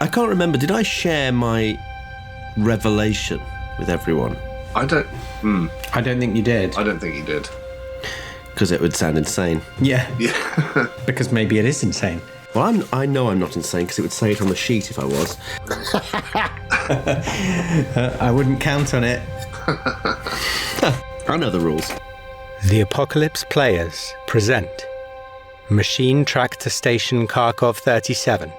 I can't remember. Did I share my revelation with everyone? I don't think you did. I don't think you did. Because it would sound insane. Yeah. Yeah. Because maybe it is insane. Well, I know I'm not insane because it would say it on the sheet if I was. I wouldn't count on it. I know the rules. The Apocalypse Players present Machine Tractor Station Kharkov-37.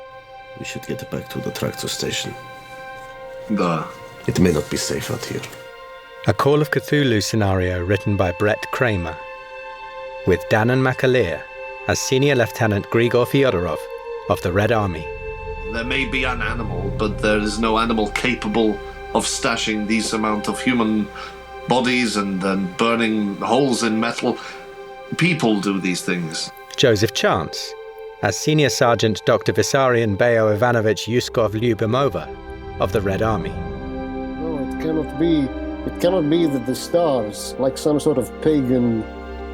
We should get back to the tractor station. The It may not be safe out here. A Call of Cthulhu scenario written by Bret Kramer, with Danann McAleer as Senior Lieutenant Grigor Fyodorov of the Red Army. There may be an animal, but there is no animal capable of stashing these amount of human bodies and then burning holes in metal. People do these things. Joseph Chance as Senior Sergeant Dr. Vissarion Beo Ivanovich Yuskov Lyubimova of the Red Army. No, it cannot be. It cannot be that the stars, like some sort of pagan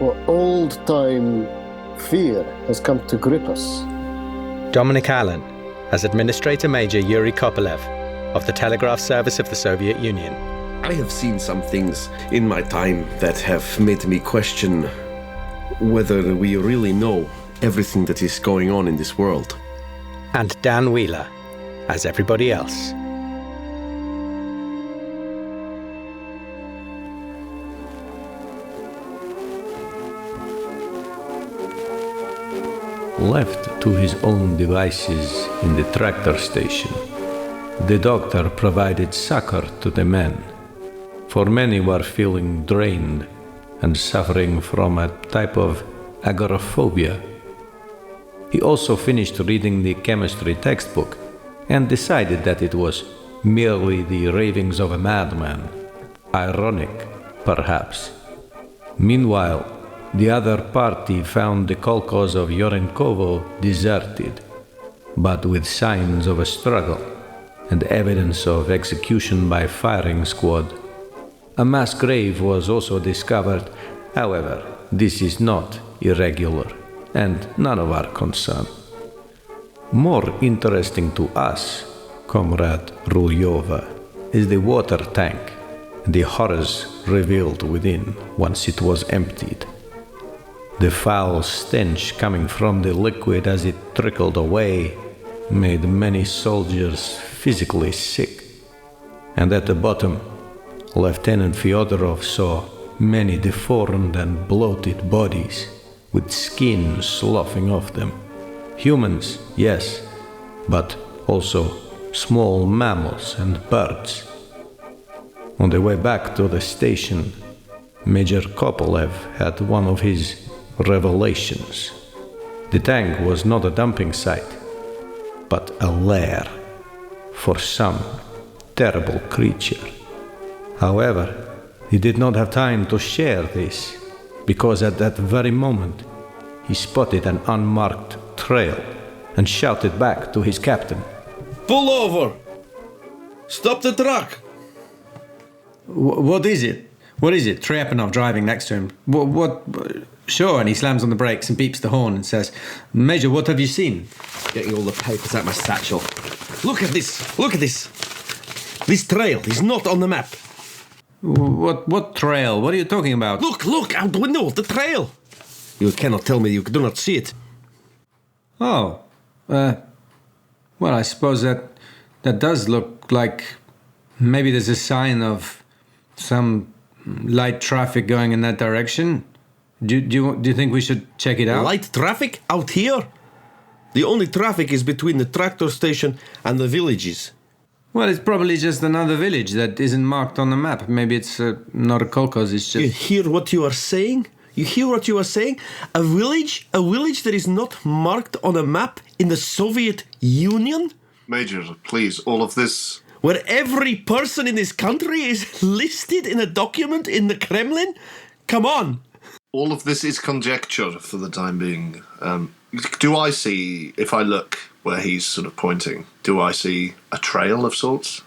or old-time fear, has come to grip us. Dominic Allen as Administrator Major Yuri Kopelev of the Telegraph Service of the Soviet Union. I have seen some things in my time that have made me question whether we really know everything that is going on in this world. And Dan Wheeler as everybody else. Left to his own devices in the tractor station, the doctor provided succor to the men, for many were feeling drained and suffering from a type of agoraphobia. He also finished reading the chemistry textbook and decided that it was merely the ravings of a madman. Ironic, perhaps. Meanwhile, the other party found the kolkhoz of Yorenkovo deserted, but with signs of a struggle and evidence of execution by firing squad. A mass grave was also discovered. However, this is not irregular and none of our concern. More interesting to us, Comrade Rulyova, is the water tank and the horrors revealed within once it was emptied. The foul stench coming from the liquid as it trickled away made many soldiers physically sick. And at the bottom, Lieutenant Fyodorov saw many deformed and bloated bodies with skin sloughing off them. Humans, yes, but also small mammals and birds. On the way back to the station, Major Kopelev had one of his revelations. The tank was not a dumping site, but a lair for some terrible creature. However, he did not have time to share this, because at that very moment, he spotted an unmarked trail and shouted back to his captain. Pull over! Stop the truck! What is it? What is it? Tryapanov driving next to him. What? Sure, and he slams on the brakes and beeps the horn and says, Major, what have you seen? Getting all the papers out my satchel. Look at this! Look at this! This trail is not on the map. What trail? What are you talking about? Look out the window, the trail! You cannot tell me you do not see it. Oh, well, I suppose that does look like maybe there's a sign of some light traffic going in that direction. Do you think we should check it out? Light traffic out here? The only traffic is between the tractor station and the villages. Well, it's probably just another village that isn't marked on the map. Maybe it's not a kolkhoz, it's just... You hear what you are saying? You hear what you are saying? A village that is not marked on a map in the Soviet Union? Major, please, all of this... Where every person in this country is listed in a document in the Kremlin? Come on! All of this is conjecture for the time being. Do I see, if I look where he's sort of pointing, do I see a trail of sorts?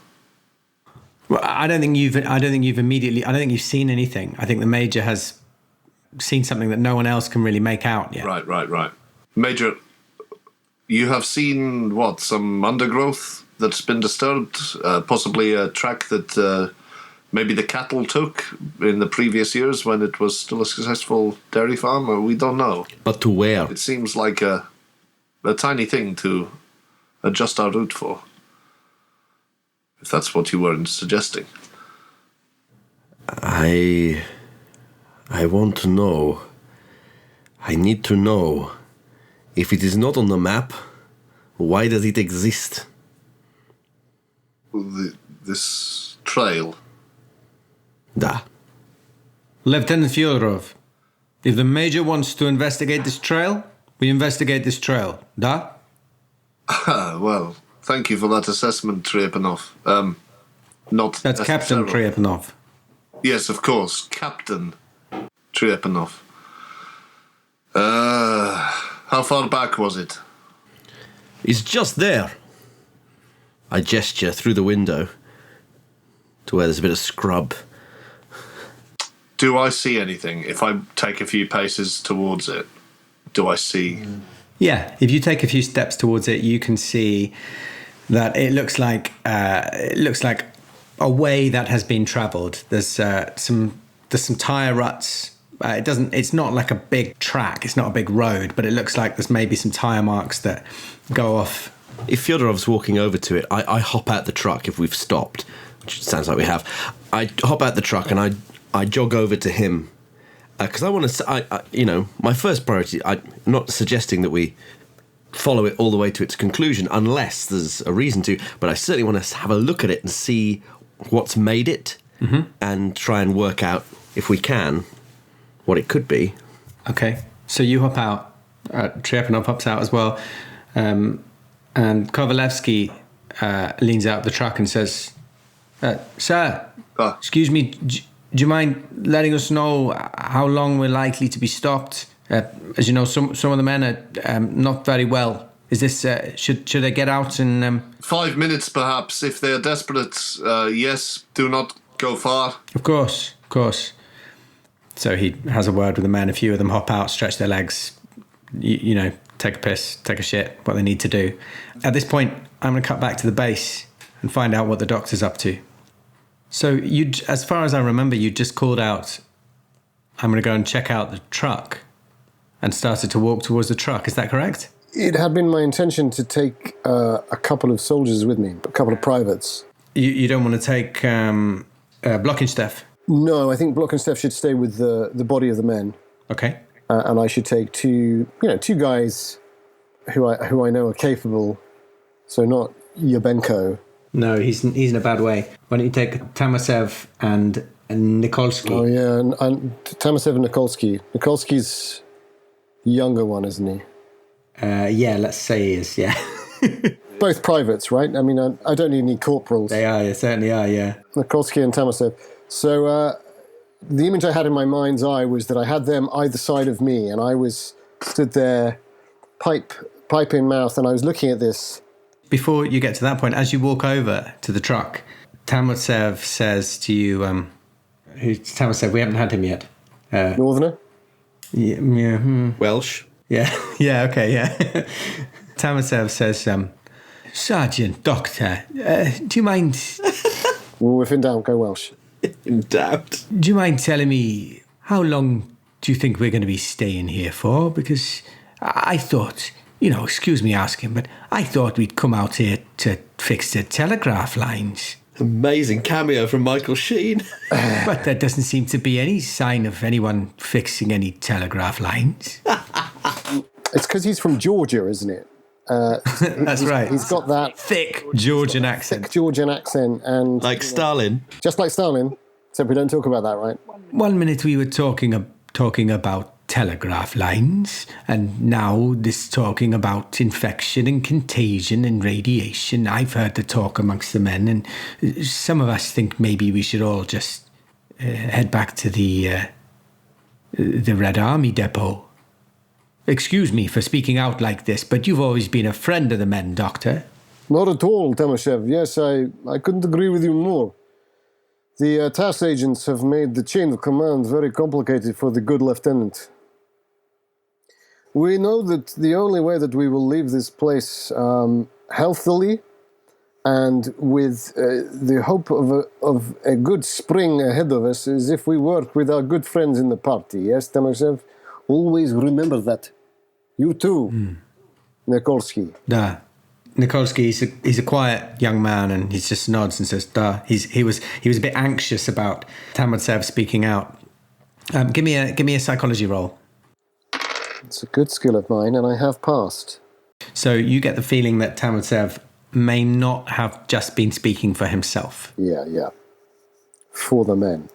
Well, I don't think you've seen anything. I think the Major has seen something that no one else can really make out yet. Right. Major, you have seen, what, some undergrowth that's been disturbed, possibly a track that maybe the cattle took in the previous years when it was still a successful dairy farm, or we don't know. But to where? It seems like a tiny thing to adjust our route for, if that's what you were suggesting. I want to know. I need to know. If it is not on the map, why does it exist? This trail. Da. Lieutenant Fyodorov, if the Major wants to investigate this trail, we investigate this trail. Da? Well, thank you for that assessment, Trepanov. Not That's Captain necessarily. Trepanov. Yes, of course, Captain Trepanov. How far back was it? It's just there. I gesture through the window to where there's a bit of scrub. Do I see anything? If I take a few paces towards it, do I see? Yeah, if you take a few steps towards it, you can see that it looks like a way that has been travelled. There's some tyre ruts. It's not like a big track. It's not a big road, but it looks like there's maybe some tyre marks that go off. If Fyodorov's walking over to it, I hop out the truck if we've stopped, which sounds like we have. I hop out the truck and I jog over to him because I want to. My first priority. I'm not suggesting that we follow it all the way to its conclusion unless there's a reason to, but I certainly want to have a look at it and see what's made it and try and work out, if we can, what it could be. Okay, so you hop out. Trepanov hops out as well. And Kovalevsky leans out of the truck and says, Sir, excuse me, do you mind letting us know how long we're likely to be stopped? As you know, some of the men are not very well. Is this, should they get out and... 5 minutes, perhaps, if they are desperate. Yes, do not go far. Of course. So he has a word with the men. A few of them hop out, stretch their legs, take a piss, take a shit, what they need to do. At this point, I'm going to cut back to the base and find out what the doctor's up to. So as far as I remember, you just called out, I'm going to go and check out the truck, and started to walk towards the truck. Is that correct? It had been my intention to take a couple of soldiers with me, a couple of privates. You don't want to take Blockensteff? No, I think Blockensteff should stay with the body of the men. Okay. And I should take two guys who I know are capable. So not Yabenko. No, he's in a bad way. Why don't you take Tamasev and Nikolsky? Oh yeah, and Tamasev and Nikolsky. Nikolsky's the younger one, isn't he? Yeah, let's say he is. Yeah. Both privates, right? I mean, I don't need any corporals. They are. They certainly are. Yeah. Nikolsky and Tamasev. So the image I had in my mind's eye was that I had them either side of me, and I was stood there, pipe in mouth, and I was looking at this. Before you get to that point, as you walk over to the truck, Tamasev says to you, who's Tamasev? We haven't had him yet. Northerner? Yeah. Welsh? Yeah. Yeah, okay, yeah. Tamasev says, Sergeant, Doctor, do you mind... Well, if in doubt, go Welsh. In doubt. Do you mind telling me how long do you think we're going to be staying here for? Because I thought, excuse me asking, but I thought we'd come out here to fix the telegraph lines. Amazing cameo from Michael Sheen. But there doesn't seem to be any sign of anyone fixing any telegraph lines. It's because he's from Georgia, isn't it? That's right. He's got that thick Georgian accent. Thick Georgian accent, and Like Stalin. just like Stalin. Except we don't talk about that, right? 1 minute we were talking about telegraph lines, and now this talking about infection and contagion and radiation. I've heard the talk amongst the men, and some of us think maybe we should all just head back to the Red Army depot. Excuse me for speaking out like this, but you've always been a friend of the men, Doctor. Not at all, Tamashev. Yes, I couldn't agree with you more. The TASS agents have made the chain of command very complicated for the good lieutenant. We know that the only way that we will leave this place healthily And with the hope of a good spring ahead of us, as if we work with our good friends in the party. Yes, Tamasev? Always remember that. You too, Nikolsky. Da. Nikolsky, he's a quiet young man, and he just nods and says, "Da." He was a bit anxious about Tamadsev speaking out. Give me a psychology roll. It's a good skill of mine, and I have passed. So you get the feeling that Tamadsev may not have just been speaking for himself. Yeah. For the men.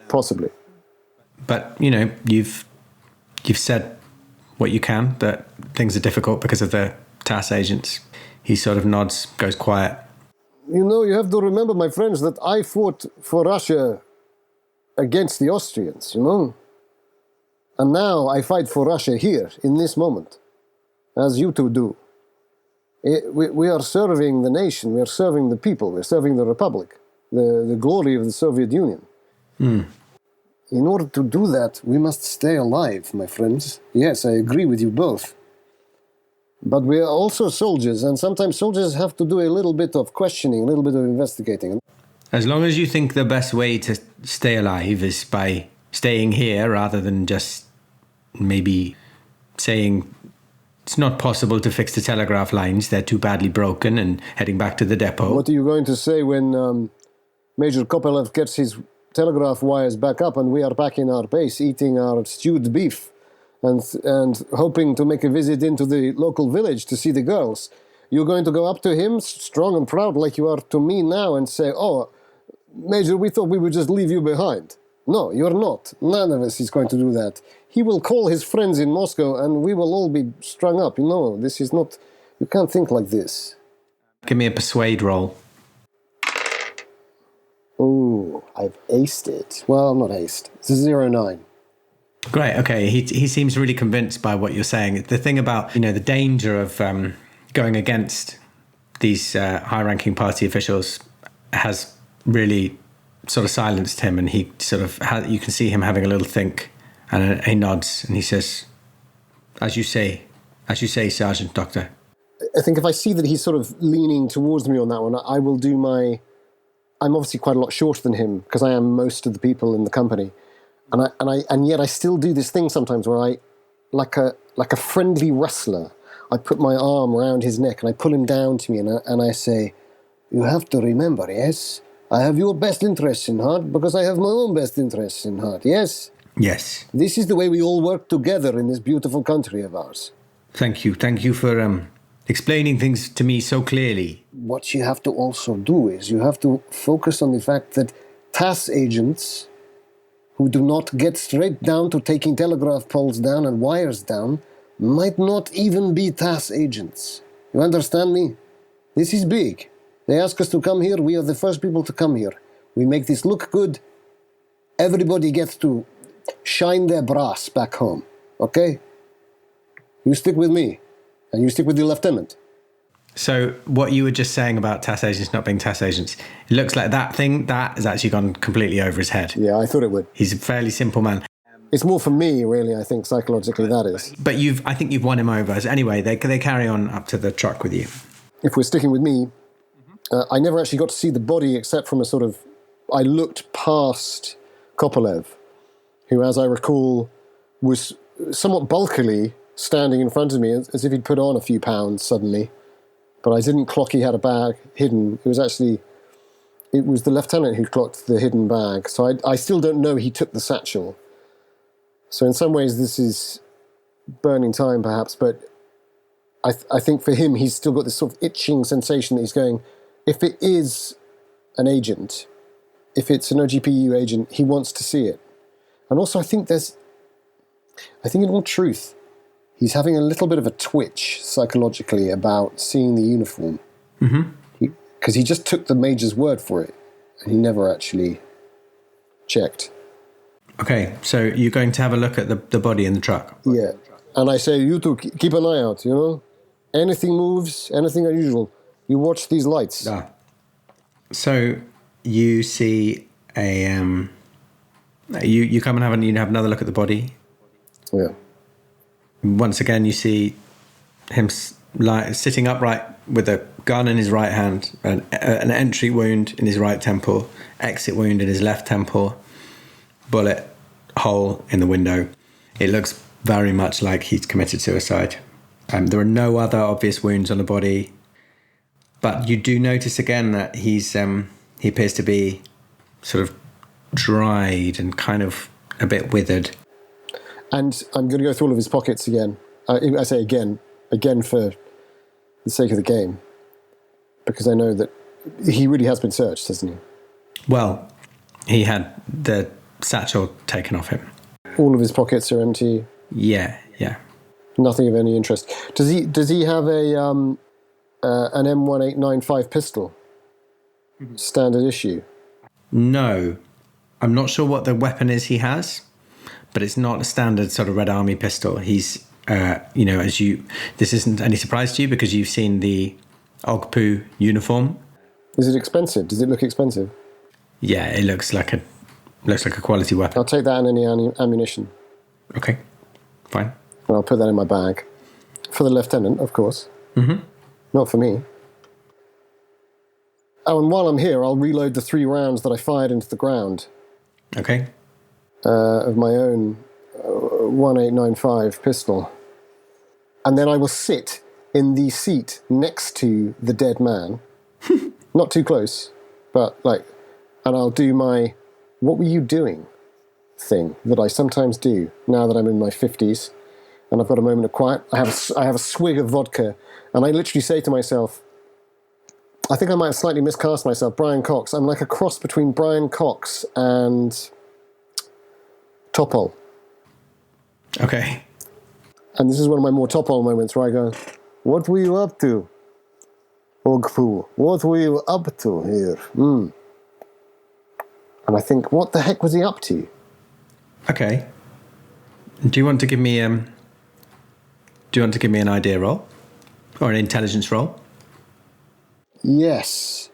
Possibly. But, you've said what you can, that things are difficult because of the TASS agents. He sort of nods, goes quiet. You have to remember, my friends, that I fought for Russia against the Austrians, And now I fight for Russia here, in this moment, as you two do. We are serving the nation, we are serving the people, we're serving the Republic, the glory of the Soviet Union. In order to do that, we must stay alive, my friends. Yes, I agree with you both. But we are also soldiers, and sometimes soldiers have to do a little bit of questioning, a little bit of investigating. As long as you think the best way to stay alive is by staying here rather than just maybe saying it's not possible to fix the telegraph lines, they're too badly broken, and heading back to the depot. What are you going to say when Major Kopelev gets his telegraph wires back up and we are back in our base eating our stewed beef and hoping to make a visit into the local village to see the girls? You're going to go up to him, strong and proud like you are to me now, and say, "Oh, Major, we thought we would just leave you behind." No, you're not. None of us is going to do that. He will call his friends in Moscow and we will all be strung up. This is not... You can't think like this. Give me a persuade roll. Ooh, I've aced it. Well, I'm not aced. It's a 09. Great, okay. He seems really convinced by what you're saying. The thing about, the danger of going against these high-ranking party officials has really sort of silenced him, and he sort of you can see him having a little think, and he nods and he says, as you say, Sergeant Doctor. I think if I see that he's sort of leaning towards me on that one, I will do I'm obviously quite a lot shorter than him because I am most of the people in the company, and yet I still do this thing sometimes where I, like a friendly wrestler, I put my arm around his neck and I pull him down to me and I say, "You have to remember, yes? I have your best interests in heart because I have my own best interests in heart, yes?" Yes. This is the way we all work together in this beautiful country of ours. Thank you. Thank you for explaining things to me so clearly. What you have to also do is you have to focus on the fact that TASS agents who do not get straight down to taking telegraph poles down and wires down might not even be TASS agents. You understand me? This is big. They ask us to come here. We are the first people to come here. We make this look good. Everybody gets to shine their brass back home. Okay? You stick with me. And you stick with the lieutenant. So what you were just saying about TASS agents not being TASS agents, it looks like that has actually gone completely over his head. Yeah, I thought it would. He's a fairly simple man. It's more for me, really, I think, psychologically, that is. But I think you've won him over. Anyway, they carry on up to the truck with you. If we're sticking with me, I never actually got to see the body except from I looked past Kopelev, who, as I recall, was somewhat bulkily standing in front of me as if he'd put on a few pounds suddenly. But I didn't clock he had a bag hidden. It was the lieutenant who clocked the hidden bag. So I still don't know he took the satchel. So in some ways this is burning time perhaps, but I think for him he's still got this sort of itching sensation that he's going, if it is an agent, if it's an OGPU agent, he wants to see it. And also I think in all truth, he's having a little bit of a twitch psychologically about seeing the uniform. Because he just took the major's word for it, and he never actually checked. Okay, so you're going to have a look at the body in the truck? Yeah, and I say, you two, keep an eye out, Anything moves, anything unusual, you watch these lights. Ah. So you see a... You come and have another look at the body. Yeah. Once again, you see him sitting upright with a gun in his right hand, an entry wound in his right temple, exit wound in his left temple, bullet hole in the window. It looks very much like he's committed suicide. There are no other obvious wounds on the body, but you do notice again that he appears to be sort of dried and kind of a bit withered. And I'm going to go through all of his pockets again. I say again for the sake of the game, because I know that he really has been searched, hasn't he? Well, he had the satchel taken off him. All of his pockets are empty. Yeah. Nothing of any interest. Does he have an M1895 pistol? Standard issue? No. I'm not sure what the weapon is he has, but it's not a standard sort of Red Army pistol. He's, this isn't any surprise to you because you've seen the Ogpu uniform. Is it expensive? Does it look expensive? Yeah, it looks like a quality weapon. I'll take that and any ammunition. Okay, fine. And I'll put that in my bag. For the lieutenant, of course. Mm-hmm. Not for me. Oh, and while I'm here, I'll reload the 3 rounds that I fired into the ground. Okay. Of my own 1895 pistol. And then I will sit in the seat next to the dead man. Not too close, but and I'll do my "what were you doing" thing that I sometimes do now that I'm in my 50s and I've got a moment of quiet. I have a swig of vodka and I literally say to myself, I think I might have slightly miscast myself, Brian Cox. I'm like a cross between Brian Cox and Topol. Okay. And this is one of my more Topol moments where I go, "What were you up to, Ogpu? What were you up to here?" And I think, what the heck was he up to? Okay. Do you want to give me an idea roll? Or an intelligence roll? Yes.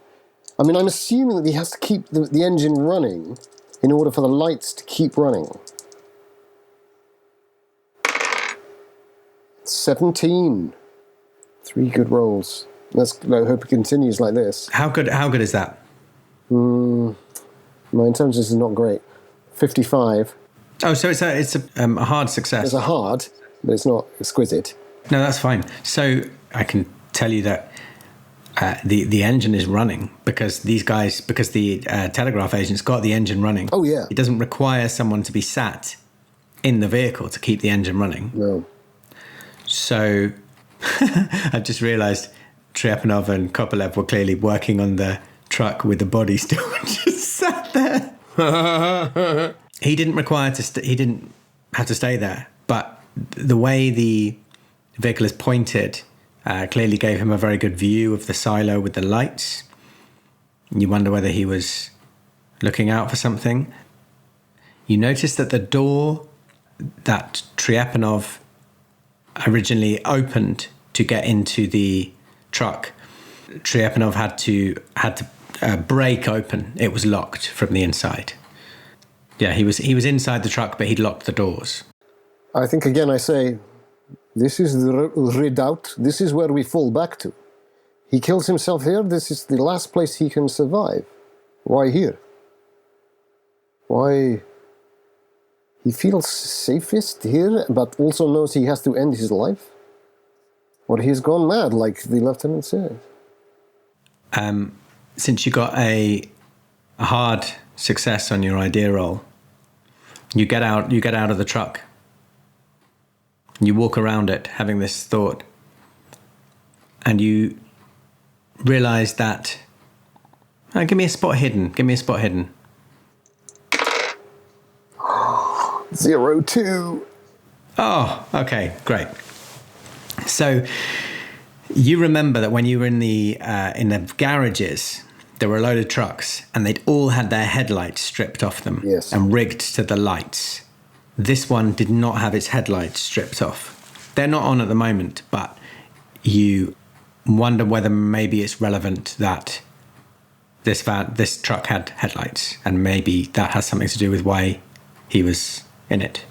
I mean, I'm assuming that he has to keep the engine running in order for the lights to keep running. 17. 3 good rolls. I hope it continues like this. How good is that? My intelligence is not great. 55. Oh, so it's a hard success. It's a hard, but it's not exquisite. No, that's fine. So I can tell you that the engine is running because the telegraph agent's got the engine running. Oh, yeah. It doesn't require someone to be sat in the vehicle to keep the engine running. No. So I've just realised Trepanov and Kopolev were clearly working on the truck with the body still just sat there. He didn't require he didn't have to stay there, but the way the vehicle is pointed clearly gave him a very good view of the silo with the lights. You wonder whether he was looking out for something. You notice that the door that Trepanov originally opened to get into the truck, Trepanov had to break open. It was locked from the inside. Yeah, he was inside the truck, but he'd locked the doors. I think again I say, this is the redoubt. This is where we fall back to. He kills himself here. This is the last place he can survive. Why here? Why? He feels safest here, but also knows he has to end his life? Or he's gone mad, like the lieutenant said. Since you got a hard success on your idea roll, you get out of the truck. You walk around it, having this thought, and you realise that. Give me a spot hidden. 02. Oh, okay, great. So you remember that when you were in the garages, there were a load of trucks, and they'd all had their headlights stripped off them. Yes. And rigged to the lights. This one did not have its headlights stripped off. They're not on at the moment, but you wonder whether maybe it's relevant that this truck had headlights, and maybe that has something to do with why he was in it.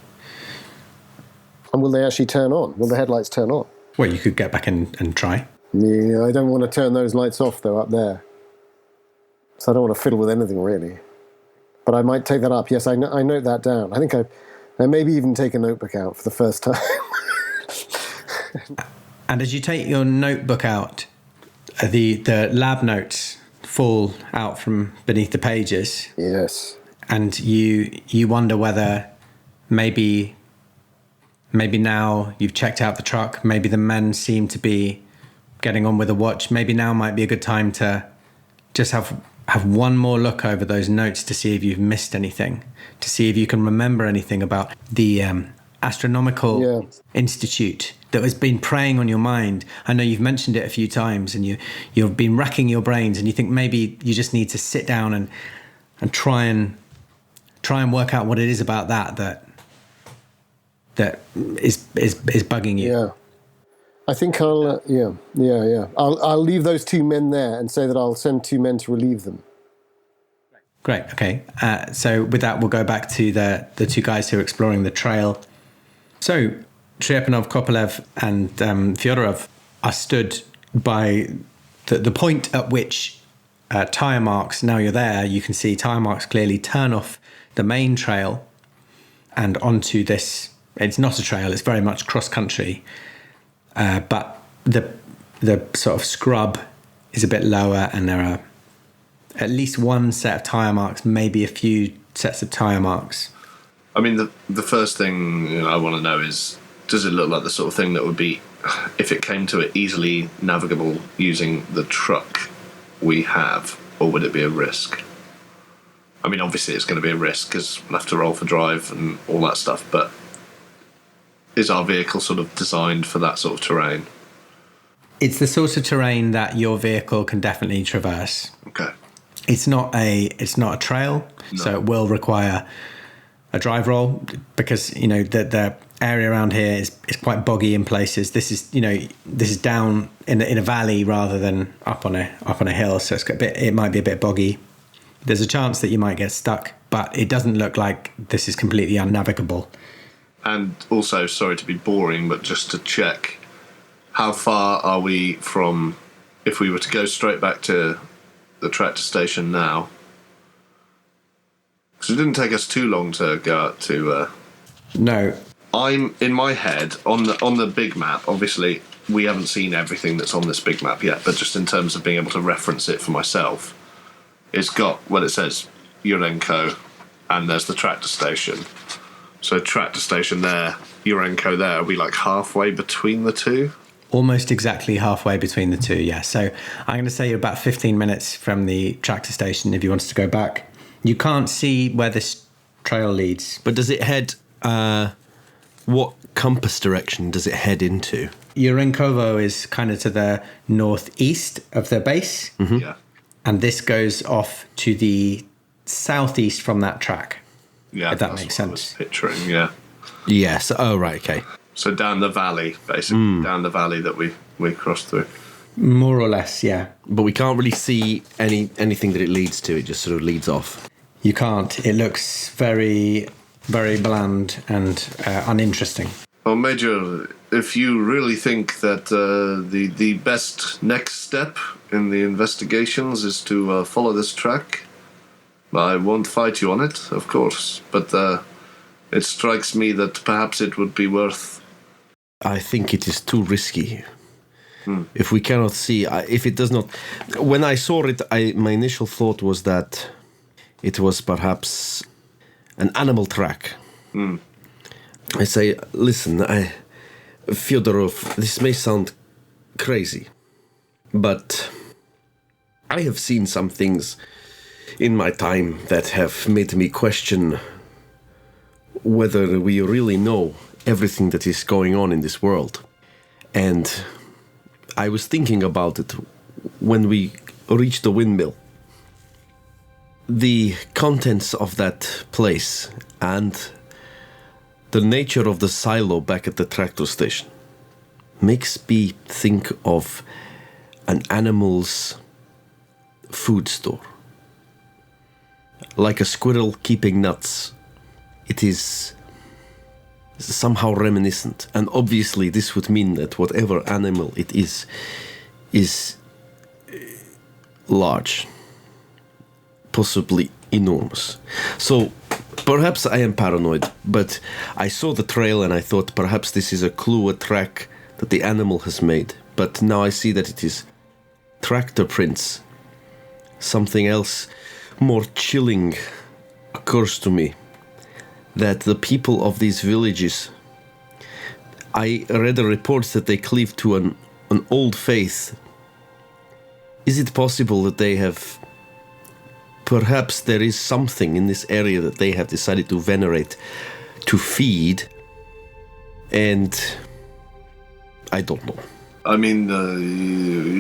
And will they actually turn on? Will the headlights turn on? Well, you could get back and try. Yeah, I don't want to turn those lights off, though, up there. So I don't want to fiddle with anything, really. But I might take that up. Yes, I note that down. I think I maybe even take a notebook out for the first time. And as you take your notebook out, the lab notes fall out from beneath the pages. Yes. And you wonder whether maybe now you've checked out the truck, maybe the men seem to be getting on with the watch. Maybe now might be a good time to just have one more look over those notes to see if you've missed anything, to see if you can remember anything about the Astronomical Institute that has been preying on your mind. I know you've mentioned it a few times, and you've been racking your brains, and you think maybe you just need to sit down and try and work out what it is about that is bugging you. Yeah. I think I'll I'll leave those two men there and say that I'll send two men to relieve them. Great. Okay. So with that, we'll go back to the two guys who are exploring the trail. So Trepanov, Kopolev, and Fyodorov are stood by the point at which tire marks. Now you're there, you can see tire marks clearly turn off the main trail and onto this. It's not a trail. It's very much cross country. But the sort of scrub is a bit lower, and there are at least one set of tyre marks, maybe a few sets of tyre marks. I mean, the first thing I want to know is, does it look like the sort of thing that would be, if it came to it, easily navigable using the truck we have, or would it be a risk? I mean, obviously it's going to be a risk because we'll have to roll for drive and all that stuff, but is our vehicle sort of designed for that sort of terrain? It's the sort of terrain that your vehicle can definitely traverse. Okay. It's not a trail, No. so it will require a drive roll because the area around here is quite boggy in places. This is down in a valley rather than up on a hill, so it might be a bit boggy. There's a chance that you might get stuck, but it doesn't look like this is completely unnavigable. And also, sorry to be boring, but just to check, how far are we from, if we were to go straight back to the tractor station now? Because it didn't take us too long to go out to... No. I'm, in my head, on the big map, obviously, we haven't seen everything that's on this big map yet, but just in terms of being able to reference it for myself, it's got, it says Urenco, and there's the tractor station. So tractor station there, Urenco there, are we like halfway between the two? Almost exactly halfway between the two, yeah. So I'm going to say you're about 15 minutes from the tractor station if you wanted to go back. You can't see where this trail leads. But does it head... what compass direction does it head into? Urenkovo is kind of to the northeast of the base. Mm-hmm. Yeah. And this goes off to the southeast from that track. Yeah, if that makes sense. I was picturing, yeah. Yes. Oh, right. Okay. So down the valley, basically, down the valley that we crossed through. More or less, yeah. But we can't really see anything that it leads to. It just sort of leads off. You can't. It looks very, very bland and uninteresting. Well, Major, if you really think that the best next step in the investigations is to follow this track, I won't fight you on it, of course. But it strikes me that perhaps it would be worth... I think it is too risky. If we cannot see, if it does not... When I saw it, my initial thought was that it was perhaps an animal track. I say, listen, Fyodorov, this may sound crazy, but I have seen some things in my time that have made me question whether we really know everything that is going on in this world. And I was thinking about it when we reached the windmill. The contents of that place and the nature of the silo back at the tractor station makes me think of an animal's food store. Like a squirrel keeping nuts. It is somehow reminiscent, and obviously this would mean that whatever animal it is is large, possibly enormous. So perhaps I am paranoid, but I saw the trail and I thought perhaps this is a clue, a track that the animal has made. But now I see that it is tractor prints. Something else more chilling occurs to me, that the people of these villages, I read a report that they cleave to an old faith. Is it possible that they have, perhaps there is something in this area that they have decided to venerate, to feed, and I don't know. I mean,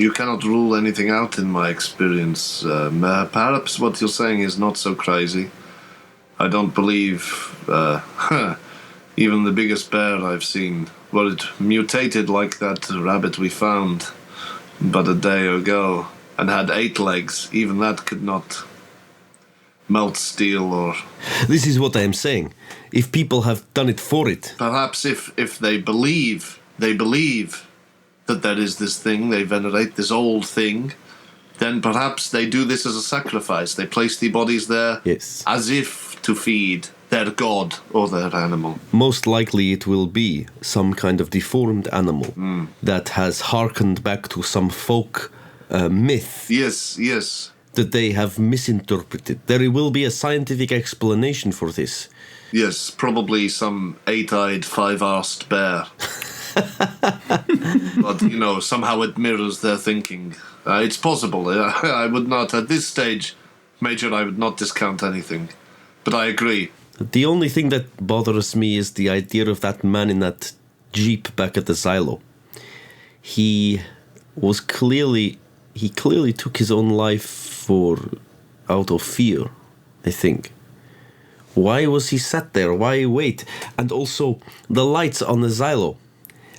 you cannot rule anything out in my experience. Perhaps what you're saying is not so crazy. I don't believe even the biggest bear I've seen, well, it mutated like that rabbit we found but a day ago and had 8 legs. Even that could not melt steel or... This is what I am saying. If people have done it for it. Perhaps if they believe that there is this thing, they venerate this old thing, then perhaps they do this as a sacrifice. They place the bodies there as if to feed their god or their animal. Most likely it will be some kind of deformed animal that has hearkened back to some folk myth. Yes. That they have misinterpreted. There will be a scientific explanation for this. Yes, probably some 8-eyed, 5-arsed bear. But, somehow it mirrors their thinking. It's possible. I would not, at this stage, Major, I would not discount anything. But I agree. The only thing that bothers me is the idea of that man in that jeep back at the silo. He clearly took his own life out of fear, I think. Why was he sat there? Why wait? And also, the lights on the silo.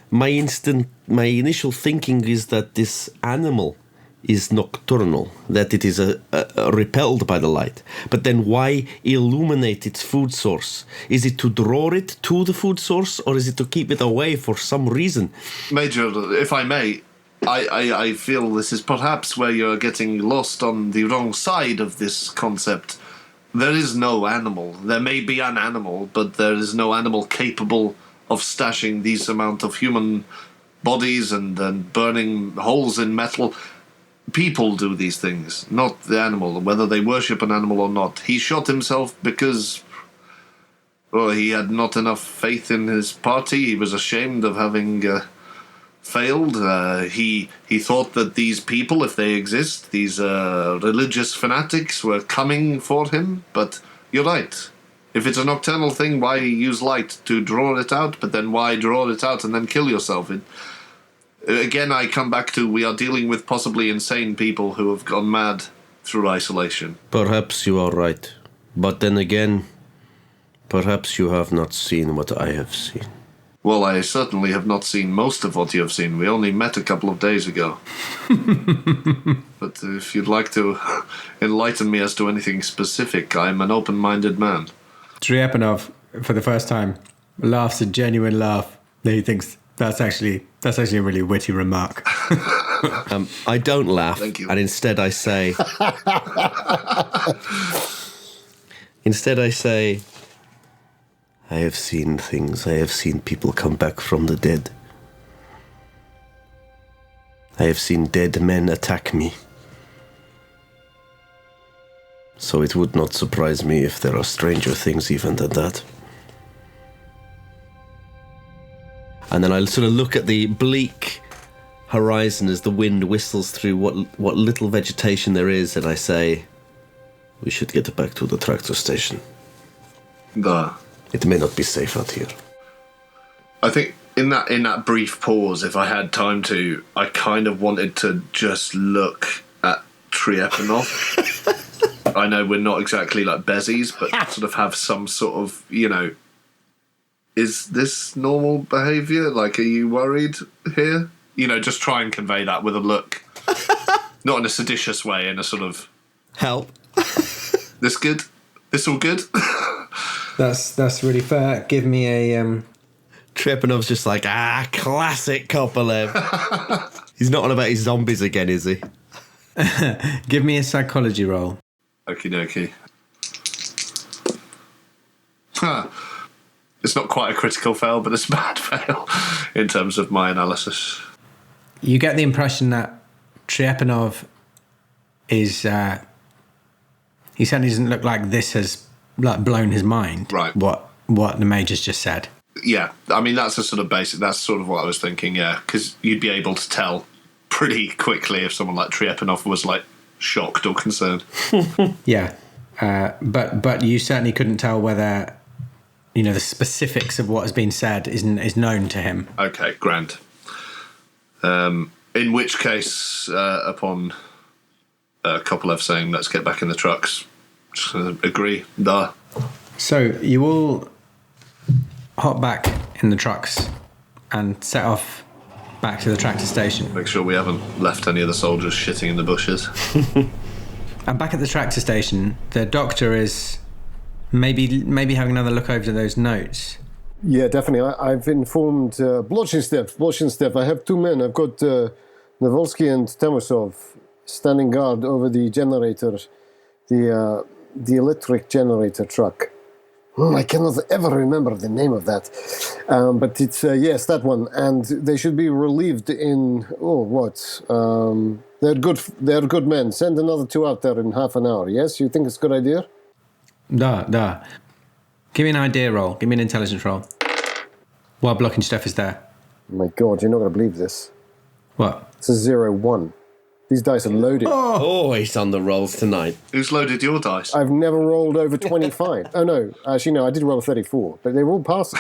My initial thinking is that this animal is nocturnal, that it is repelled by the light. But then why illuminate its food source? Is it to draw it to the food source, or is it to keep it away for some reason? Major, if I may, I feel this is perhaps where you're getting lost on the wrong side of this concept. There is no animal. There may be an animal, but there is no animal capable of stashing these amount of human bodies and burning holes in metal. People do these things, not the animal, whether they worship an animal or not. He shot himself because, well, he had not enough faith in his party. He was ashamed of having failed. He thought that these people, if they exist, these religious fanatics, were coming for him. But you're right. If it's a nocturnal thing, why use light to draw it out? But then why draw it out and then kill yourself? Again, I come back to we are dealing with possibly insane people who have gone mad through isolation. Perhaps you are right. But then again, perhaps you have not seen what I have seen. Well, I certainly have not seen most of what you have seen. We only met a couple of days ago. But if you'd like to enlighten me as to anything specific, I'm an open-minded man. Trepanov, for the first time, laughs a genuine laugh. He thinks that's actually a really witty remark. I don't laugh. Thank you. And instead I say... I have seen things. I have seen people come back from the dead. I have seen dead men attack me. So it would not surprise me if there are stranger things even than that. And then I'll sort of look at the bleak horizon as the wind whistles through what little vegetation there is, and I say, we should get back to the tractor station. It may not be safe out here. I think in that brief pause, if I had time to, I kind of wanted to just look at Trepanov. I know we're not exactly like bezies, but sort of have some sort of, is this normal behaviour? Like, are you worried here? Just try and convey that with a look. Not in a seditious way, in a sort of... Help. This good? This all good? That's really fair. Give me a... Trepanov's just like, classic Kopolev. He's not on about his zombies again, is he? Give me a psychology roll. Okie dokie. Huh. It's not quite a critical fail, but it's a bad fail in terms of my analysis. You get the impression that Trepanov is... he certainly doesn't look like this has blown his mind. Right. What the Major's just said. Yeah, I mean, that's a sort of basic... That's sort of what I was thinking, yeah. Because you'd be able to tell pretty quickly if someone like Trepanov was, like, shocked or concerned. Yeah. But you certainly couldn't tell whether... the specifics of what has been said is known to him. Okay, grand. In which case, upon Kopolev saying, let's get back in the trucks, just agree, duh. So you all hop back in the trucks and set off back to the tractor station. Make sure we haven't left any of the soldiers shitting in the bushes. And back at the tractor station, the doctor is maybe having another look over those notes. Yeah, definitely. I've informed Blochinstev. I have two men. I've got Navolsky and Temosov standing guard over the generator, the electric generator truck. I cannot ever remember the name of that. But it's, yes, that one. And they should be relieved in, they're good men. Send another two out there in half an hour, yes? You think it's a good idea? Da. Give me an idea roll. Give me an intelligence roll. While blocking stuff is there. Oh my God, you're not going to believe this. What? It's a 0-1. These dice are loaded. Oh, he's on the rolls tonight. Who's loaded your dice? I've never rolled over 25. Oh, no. Actually, no, I did roll a 34. But they were all passes.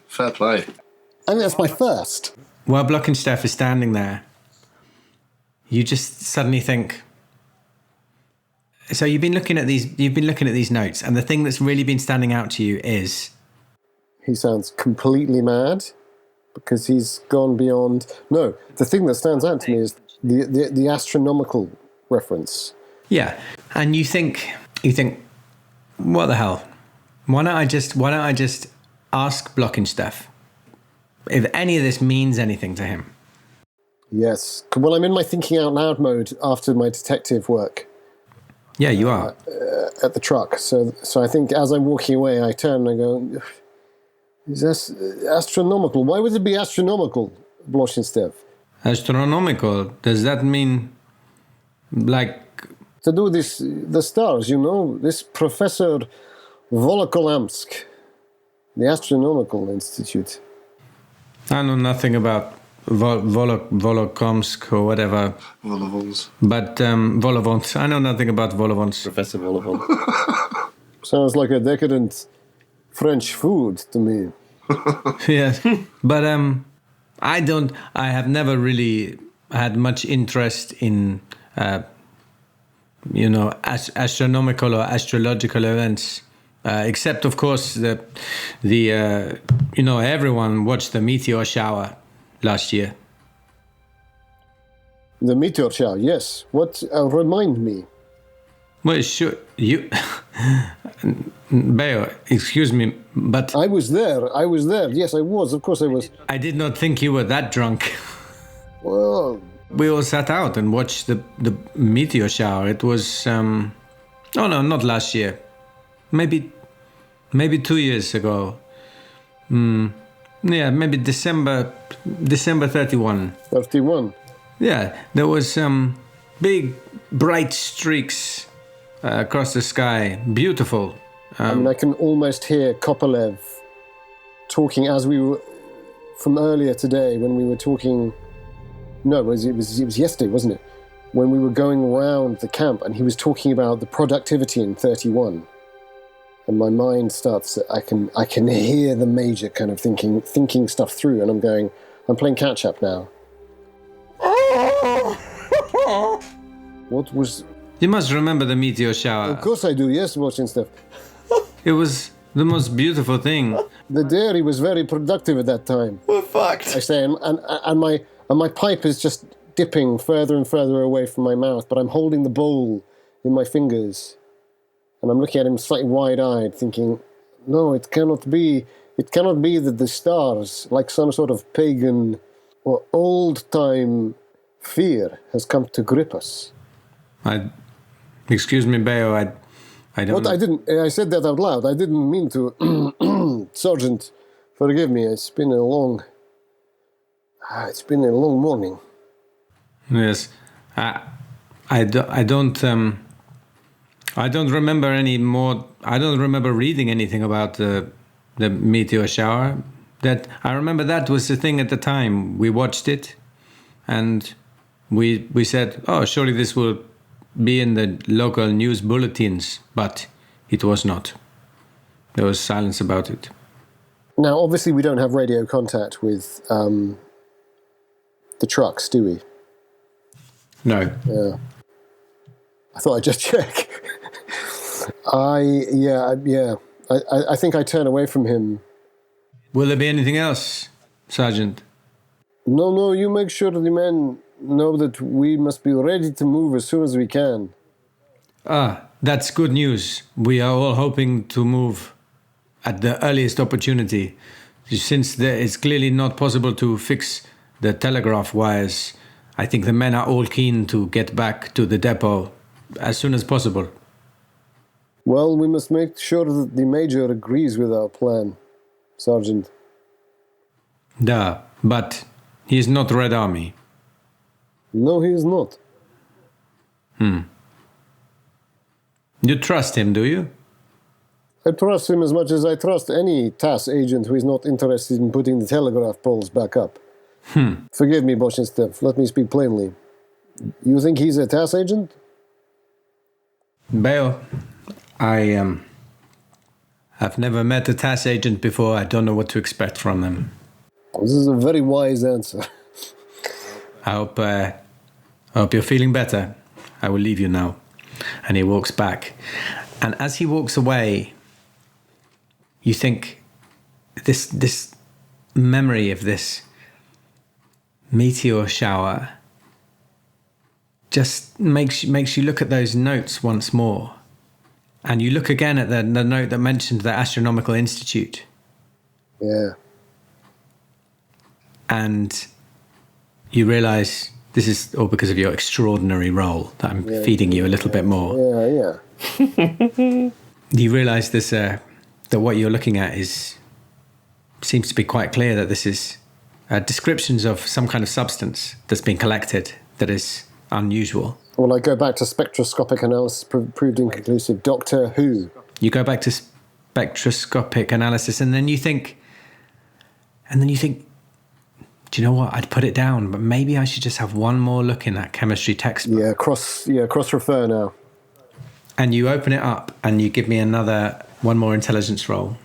Fair play. I mean, that's my first. While blocking stuff is standing there, you just suddenly think... So you've been looking at these notes, and the thing that's really been standing out to you is... He sounds completely mad because he's gone beyond... No, the thing that stands out to me is the astronomical reference. Yeah, and you think, what the hell? Why don't I just ask Blockensteff if any of this means anything to him? Yes. Well, I'm in my thinking out loud mode after my detective work. Yeah, you are. At the truck. So I think as I'm walking away, I turn and I go, is this astronomical? Why would it be astronomical, Blochinstev? Astronomical? Does that mean, like... To do this, the stars, this Professor Volokolamsk, the Astronomical Institute. I know nothing about Volokomsk or whatever. Volovons. But Volovons. I know nothing about Volovons. Professor Volovon. Sounds like a decadent French food to me. Yes. But I have never really had much interest in, astronomical or astrological events. Except, of course, everyone watched the meteor shower last year. The meteor shower, yes. What? Remind me. Well, sure, you... Bayo, excuse me, but... I was there. Yes, I was. Of course I was. I did not think you were that drunk. Well... We all sat out and watched the meteor shower. It was... Oh, no, not last year. Maybe 2 years ago. Yeah, maybe December 31. 31. Yeah, there was big, bright streaks across the sky. Beautiful. I can almost hear Kopolev talking as we were from earlier today when we were talking. No, it was yesterday, wasn't it? When we were going around the camp and he was talking about the productivity in 31. And my mind starts. I can hear the Major kind of thinking stuff through, and I'm playing catch up now. What was? You must remember the meteor shower. Of course I do. Yes, watching stuff. It was the most beautiful thing. The dairy was very productive at that time. We're fucked. I say, and my pipe is just dipping further and further away from my mouth, but I'm holding the bowl in my fingers. And I'm looking at him slightly wide-eyed, thinking, no, it cannot be. It cannot be that the stars, like some sort of pagan or old-time fear has come to grip us. Excuse me, Bayo, I don't... I said that out loud. I didn't mean to. Sergeant, forgive me. It's been a long morning. Yes. I don't remember any more. I don't remember reading anything about the meteor shower. That I remember that was the thing at the time. We watched it, and we said, "Oh, surely this will be in the local news bulletins," but it was not. There was silence about it. Now, obviously, we don't have radio contact with the trucks, do we? No. Yeah. I thought I'd just check. I think I turn away from him. Will there be anything else, Sergeant? No, you make sure the men know that we must be ready to move as soon as we can. Ah, that's good news. We are all hoping to move at the earliest opportunity. Since it's clearly not possible to fix the telegraph wires, I think the men are all keen to get back to the depot as soon as possible. Well, we must make sure that the Major agrees with our plan, Sergeant. Duh, but he is not Red Army. No, he is not. You trust him, do you? I trust him as much as I trust any TASS agent who is not interested in putting the telegraph poles back up. Forgive me, Boshinstev. Let me speak plainly. You think he's a TASS agent? Bayo, I've never met a TASS agent before. I don't know what to expect from them. This is a very wise answer. I hope you're feeling better. I will leave you now. And he walks back. And as he walks away, you think this memory of this meteor shower just makes you look at those notes once more. And you look again at the note that mentioned the Astronomical Institute. Yeah. And you realise this is all because of your extraordinary role that I'm feeding you a little bit more. Yeah. You realise this that what you're looking at seems to be quite clear, that this is descriptions of some kind of substance that's been collected that is unusual. Well, I go back to spectroscopic analysis proved inconclusive. Doctor Who. You go back to spectroscopic analysis, and then you think, do you know what? I'd put it down, but maybe I should just have one more look in that chemistry textbook. Yeah, cross refer now. And you open it up, and you give me one more intelligence roll,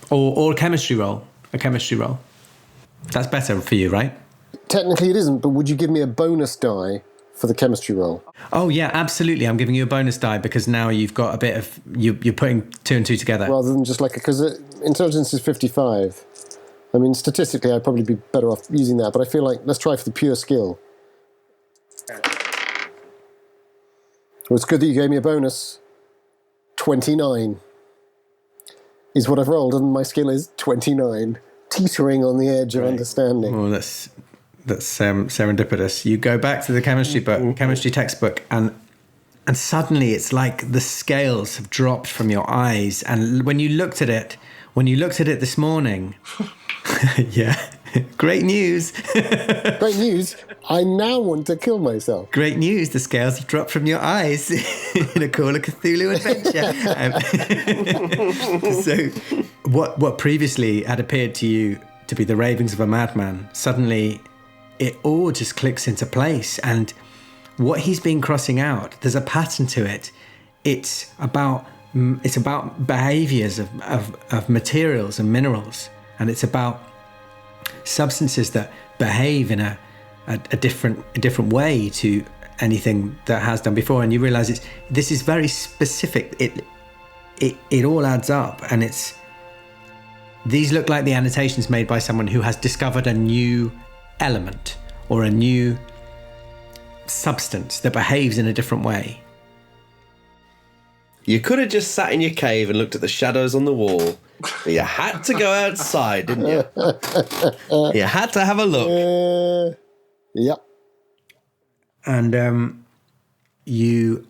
or a chemistry roll. That's better for you, right? Technically, it isn't. But would you give me a bonus die for the chemistry roll? Oh yeah, absolutely. I'm giving you a bonus die because now you've got a bit of you're putting 2 and 2 together. Rather than just because intelligence is 55. I mean, statistically, I'd probably be better off using that, but I feel like let's try for the pure skill. Well, it's good that you gave me a bonus. 29 is what I've rolled, and my skill is 29, teetering on the edge of understanding. Oh, that's serendipitous. You go back to the chemistry textbook, and suddenly it's like the scales have dropped from your eyes. And when you looked at it this morning. Yeah. Great news. Great news. I now want to kill myself. Great news. The scales have dropped from your eyes in a Call of Cthulhu adventure. So what previously had appeared to you to be the ravings of a madman, suddenly it all just clicks into place. And what he's been crossing out, there's a pattern to it. It's about behaviours of materials and minerals. And it's about substances that behave in a different way to anything that has done before. And you realise this is very specific. It all adds up, and these look like the annotations made by someone who has discovered a new element or a new substance that behaves in a different way. You could have just sat in your cave and looked at the shadows on the wall. But you had to go outside, didn't you? You had to have a look. Yep. And you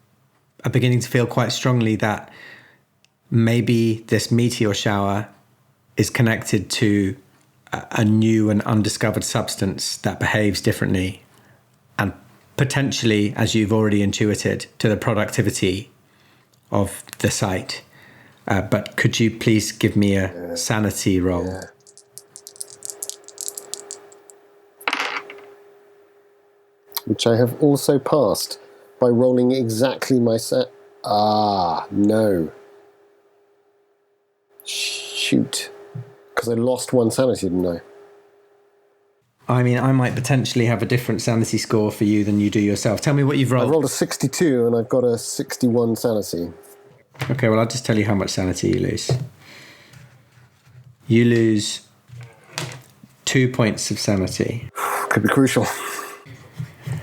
are beginning to feel quite strongly that maybe this meteor shower is connected to a new and undiscovered substance that behaves differently, and potentially, as you've already intuited, to the productivity of the site. But could you please give me a sanity roll? Yeah. Which I have also passed by rolling exactly my set. Ah, no. Shoot. Because I lost one sanity, didn't I? I mean, I might potentially have a different sanity score for you than you do yourself. Tell me what you've I rolled. rolled a 62 and I've got a 61 sanity. Okay, well, I'll just tell you how much sanity you lose. You lose 2 points of sanity. Could be crucial.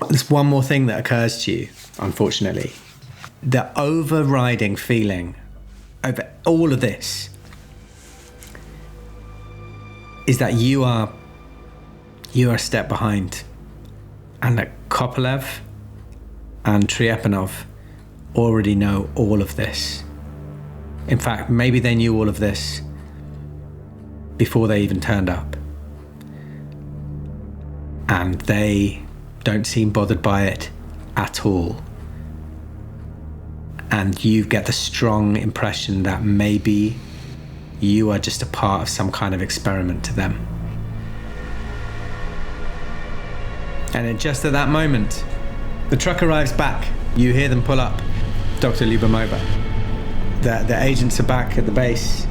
There's one more thing that occurs to you, unfortunately. The overriding feeling over all of this is that you are a step behind, and that Kopelev and Triepanov already know all of this. In fact, maybe they knew all of this before they even turned up. And they don't seem bothered by it at all. And you get the strong impression that maybe you are just a part of some kind of experiment to them. And just at that moment, the truck arrives back. You hear them pull up, Dr. Lyubimova. The agents are back at the base.